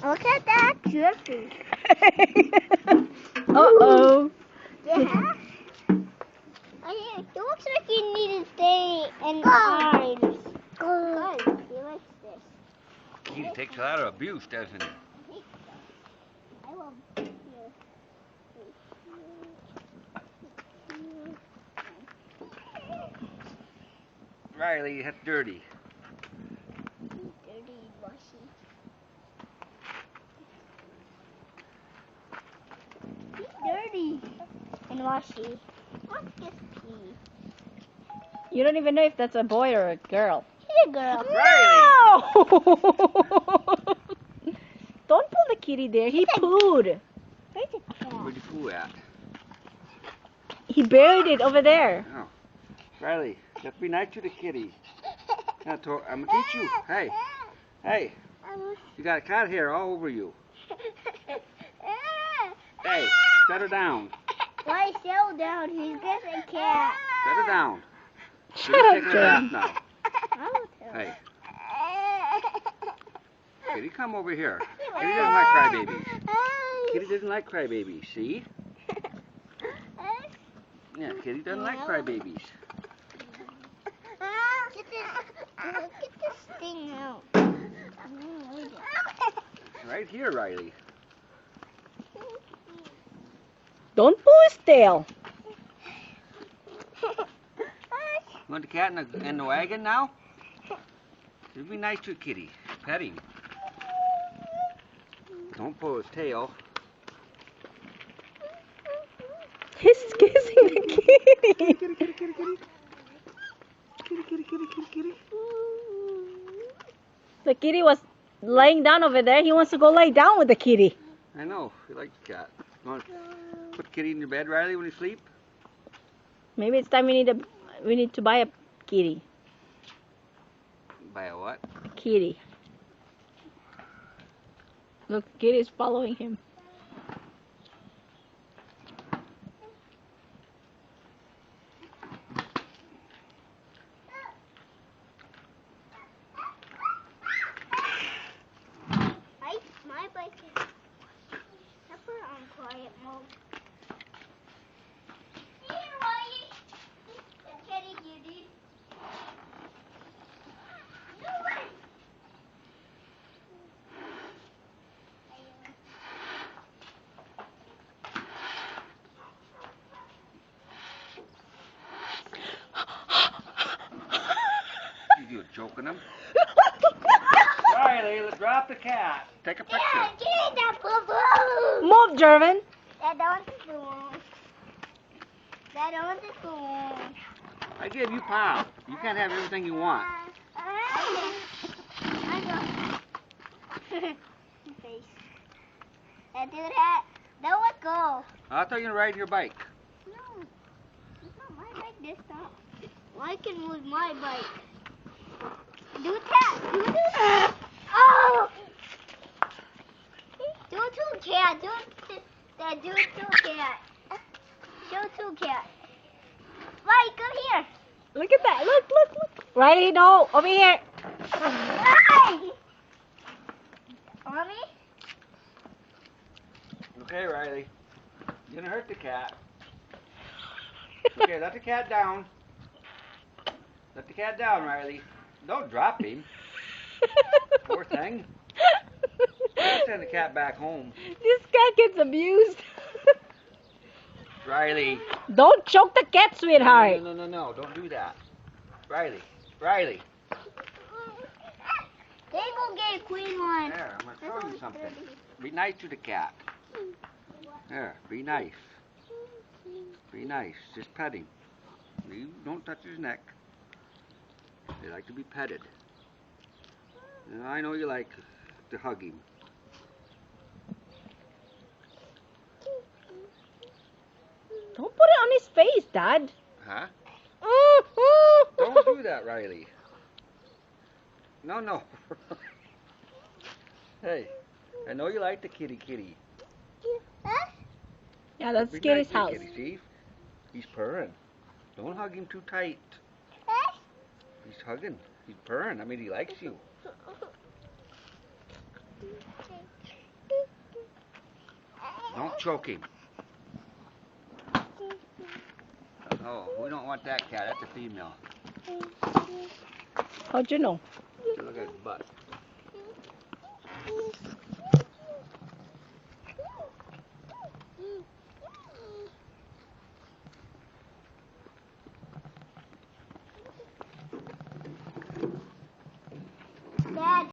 Look at that Jiffy. Uh-oh. Yeah. It looks like you need to stay in arms. Good. He likes this. He takes a lot of abuse, doesn't he? I will. Riley, that's dirty. Dirty, washy. He's dirty and washy. What's this pee? You don't even know if that's a boy or a girl. He's a girl. Riley! No! Don't pull the kitty there. He pooed. Where's the cat? Where'd you poo at? He buried it over there. Oh. Riley, just be nice to the kitty. I'm gonna teach you. Hey, hey, you got a cat hair all over you. Hey, set her down. Why so down? He's just a cat. Set her down. She's Shut up, taking a Jordan. bath now. I'll tell Hey, kitty, come over here. Kitty doesn't like crybabies. Kitty doesn't like crybabies, see? Yeah, kitty doesn't like crybabies. Get this thing out. Right here, Riley. Don't pull his tail. You want the cat in the wagon now? It'd be nice to a kitty. Pet him. Don't pull his tail. He's kissing the kitty. Kitty, kitty, kitty, kitty. Kitty, kitty, kitty, kitty, kitty. The kitty was laying down over there. He wants to go lay down with the kitty. I know. You like the cat. You want to put kitty in your bed, Riley, when you sleep? Maybe it's time we need to buy a kitty. Buy a what? Kitty. Look, the kitty is following him. My bike is put on quiet mode. Here, Wyatt. The kitty kitty. No way. You joking him? Riley, let's drop the cat. Take a picture. Yeah, get that boo-boo. Move, Jervin. That don't spoon. That don't spoon. I give you Pop. You can't have everything you want. I know. Face. That do that. Don't let go. I thought you were gonna ride your bike. No. It's not my bike this time. I can move my bike. Do that. Do that. Oh! Do two cat. Do that. Do two cat. Do two cat. Right, come here. Look at that. Look, look, look. Riley, no. Over here. Hi. Mommy? Okay, Riley. You're gonna hurt the cat. Okay, let the cat down. Let the cat down, Riley. Don't drop him. Poor thing. Let's send the cat back home. This cat gets abused. Riley. Don't choke the cat, sweetheart. No, no, no, no. Don't do that. Riley. Riley. They go get a queen one. There, I'm going to show you something. Be nice to the cat. There, be nice. Be nice. Just pet him. You don't touch his neck. They like to be petted. And I know you like to hug him. Don't put it on his face, Dad. Huh? Don't do that, Riley. No, no. Hey, I know you like the kitty kitty. Yeah, that's Be Kitty's nice to house. Kitty, see? He's purring. Don't hug him too tight. He's hugging. He's purring. I mean, he likes you. Don't choke him. Oh, we don't want that cat. That's a female. How'd you know? Look at his butt.